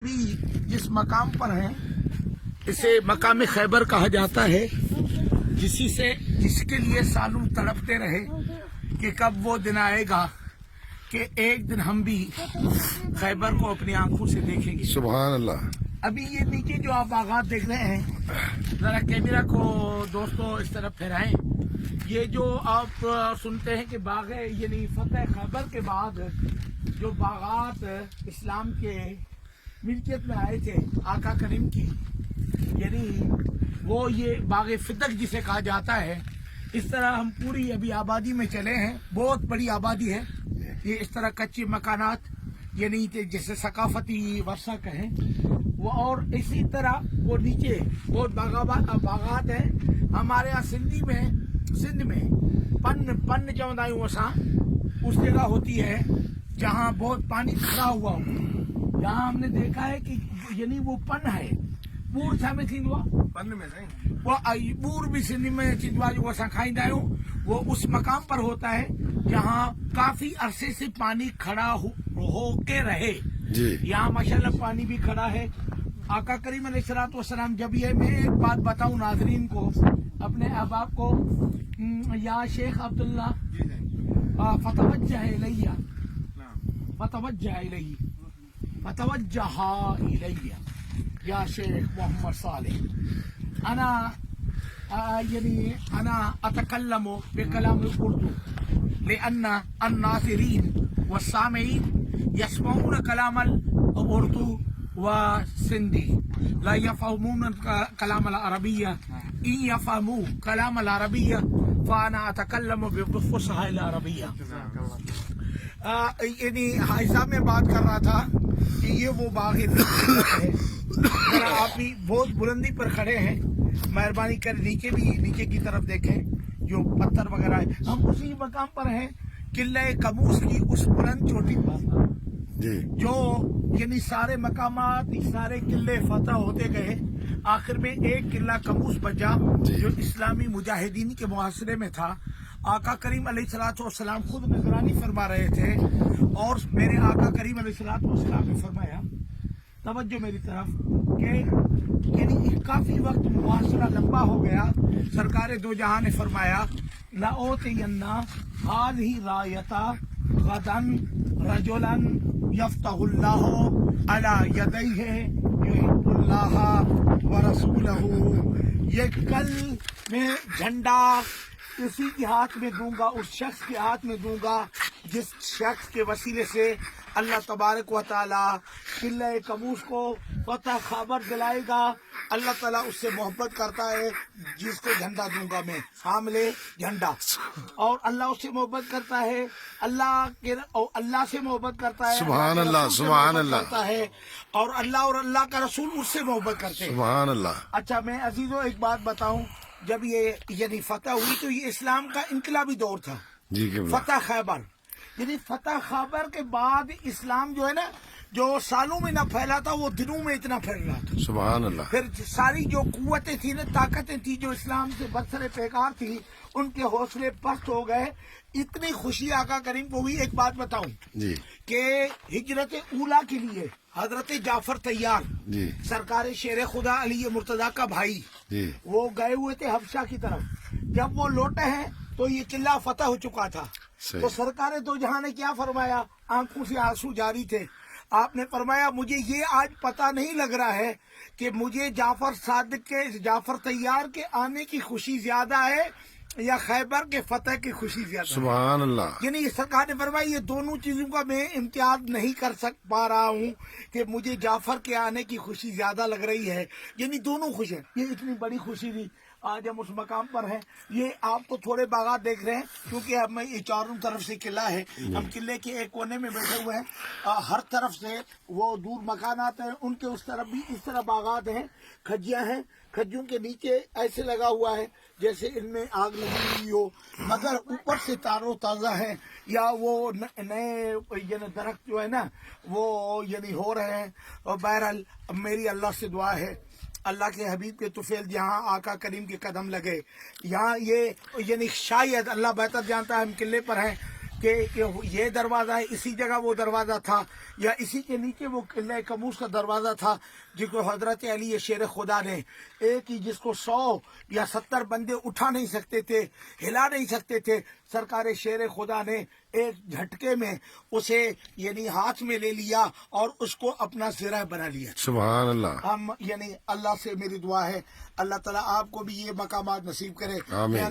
بھی جس مقام پر ہیں اسے مقام خیبر کہا جاتا ہے، جس کے لیے سالوں تڑپتے رہے کہ کب وہ دن آئے گا کہ ایک دن ہم بھی خیبر کو اپنی آنکھوں سے دیکھیں گے۔ سبحان اللہ۔ ابھی یہ نیچے جو آپ باغات دیکھ رہے ہیں، ذرا کیمرہ کو دوستو اس طرف پھیرائیں۔ یہ جو آپ سنتے ہیں کہ باغ یعنی فتح خیبر کے بعد جو باغات اسلام کے ملکیت میں آئے تھے آقا کریم کی، یعنی وہ یہ باغ فتح جسے کہا جاتا ہے، اس طرح ہم پوری ابھی آبادی میں چلے ہیں، بہت بڑی آبادی ہے یہ، اس طرح کچے مکانات یعنی جیسے ثقافتی ورثہ کہیں وہ، اور اسی طرح وہ نیچے بہت باغات ہیں ہمارے یہاں سندھ میں پن چوندایوں اساں اس جگہ ہوتی ہے جہاں بہت پانی کھڑا ہوا ہو، جہاں ہم نے دیکھا ہے کہ یعنی وہ پن ہے بور چھا میں تھینوا پن میں وہ بور بھی سندھ میں چندوا جو اساں کھائیندہ آیوں، وہ اس مقام پر ہوتا ہے جہاں کافی عرصے سے پانی کھڑا ہو کے رہے جی۔ یہاں ماشاءاللہ پانی بھی کھڑا ہے۔ آقا کریم علیہ السلام جب یہ میں ایک بات بتاؤں ناظرین کو، اپنے احباب کو، یا شیخ عبداللہ فتوجہ الیہ یا شیخ محمد صالح، انا اتکلم بکلام اردو لان الناظرین والسامعین يسمعون كلام الاردو وسندي لا يفهمون كلام العربية، إن يفهموا كلام العربية فأنا أتكلم بالفصحى العربية۔ یعنی حائزہ میں بات کر رہا تھا کہ یہ وہ باغ ہے، ذرا آپ بھی بہت بلندی پر کھڑے ہیں، مہربانی کر نیچے کی طرف دیکھیں جو پتھر وغیرہ ہے، ہم اسی مقام پر ہیں قلعہ قموس کی اس بلند چوٹی پر جو یعنی سارے مقامات سارے قلعے فتح ہوتے گئے، آخر میں ایک قلعہ قموس بچا جو اسلامی مجاہدین کے محاصرے میں تھا۔ آقا کریم علیہ السلام خود نگرانی فرما رہے تھے، اور میرے آقا کریم علیہ السلام نے فرمایا، توجہ میری طرف، کہ یعنی کافی وقت محاصرہ لمبا ہو گیا، سرکار دو جہاں نے فرمایا لَأُوتِيَنَّ هَذِهِ رَایَةَ غَدًا رَجُلًا یفتح اللہ علی یدیہ یحب اللہ ورسولہ، یہ کل میں جھنڈا اسی کے ہاتھ میں دوں گا، اس شخص کے ہاتھ میں دوں گا جس شخص کے وسیلے سے اللہ تبارک و تعالی قلعہ قموس کو فتح خیبر دلائے گا۔ اللہ تعالیٰ اس سے محبت کرتا ہے جس کو جھنڈا دوں گا میں، حاملے جھنڈا، اور اللہ اس سے محبت کرتا ہے، اللہ سے محبت کرتا ہے، سبحان اللہ، سبحان اللہ، اور اللہ کا رسول اس سے محبت کرتے ہیں، سبحان اللہ۔ اچھا میں عزیزو ایک بات بتاؤں، جب یہ یعنی فتح ہوئی تو یہ اسلام کا انقلابی دور تھا، جی فتح خیبر، یعنی فتح خیبر کے بعد اسلام جو ہے نا، جو سالوں میں نہ پھیلا تھا وہ دنوں میں اتنا پھیل رہا تھا۔ سبحان اللہ۔ پھر ساری جو قوتیں تھیں نا، طاقتیں تھیں جو اسلام سے برسر پیکار تھی، ان کے حوصلے پست ہو گئے۔ اتنی خوشی آقا کریم کو ہوئی، ایک بات بتاؤں جی کہ ہجرت اولا کے لیے حضرت جعفر طیار، جی سرکار شیر خدا علی مرتضیٰ کا بھائی، جی وہ گئے ہوئے تھے حبشہ کی طرف، جب وہ لوٹے ہیں تو یہ قلعہ فتح ہو چکا تھا، تو سرکار دو جہاں نے کیا فرمایا، آنکھوں سے آنسو جاری تھے، آپ نے فرمایا مجھے یہ آج پتہ نہیں لگ رہا ہے کہ مجھے جعفر طیار کے آنے کی خوشی زیادہ ہے یا خیبر کے فتح کی خوشی زیادہ ہے۔ سبحان اللہ۔ یعنی سرکار نے فرمایا یہ دونوں چیزوں کا میں امتیاز نہیں کر پا رہا ہوں کہ مجھے جعفر کے آنے کی خوشی زیادہ لگ رہی ہے، یعنی دونوں خوش ہیں، یہ اتنی بڑی خوشی تھی۔ آج ہم اس مقام پر ہیں، یہ آپ تو تھوڑے باغات دیکھ رہے ہیں کیونکہ اب میں یہ چاروں طرف سے قلعہ ہے، ہم قلعے کے ایک کونے میں بیٹھے ہوئے ہیں، ہر طرف سے وہ دور مکانات ہیں، ان کے اس طرف بھی اس طرح باغات ہیں، کھجیاں ہیں، کھجیوں کے نیچے ایسے لگا ہوا ہے جیسے ان میں آگ لگی ہوئی ہو، مگر اوپر سے تارو تازہ ہے، یا وہ نئے یعنی درخت جو ہے نا وہ یعنی ہو رہے ہیں۔ اور بہرحال میری اللہ سے دعا ہے اللہ کے حبیب کے طفیل جہاں آقا کریم کے قدم لگے، یہاں یہ یعنی شاید اللہ بہتر جانتا ہے، ہم قلعے پر ہیں، کہ یہ دروازہ ہے، اسی جگہ وہ دروازہ تھا، یا اسی کے نیچے وہ قلعہ کموس کا دروازہ تھا جس کو حضرت علی شیر خدا نے ایک ہی، جس کو 100 یا 70 بندے اٹھا نہیں سکتے تھے، ہلا نہیں سکتے تھے، سرکار شیر خدا نے ایک جھٹکے میں اسے یعنی ہاتھ میں لے لیا اور اس کو اپنا زرہ بنا لیا. سبحان اللہ. ہم یعنی اللہ سے میری دعا ہے اللہ تعالیٰ آپ کو بھی یہ مقامات نصیب کرے. آمین.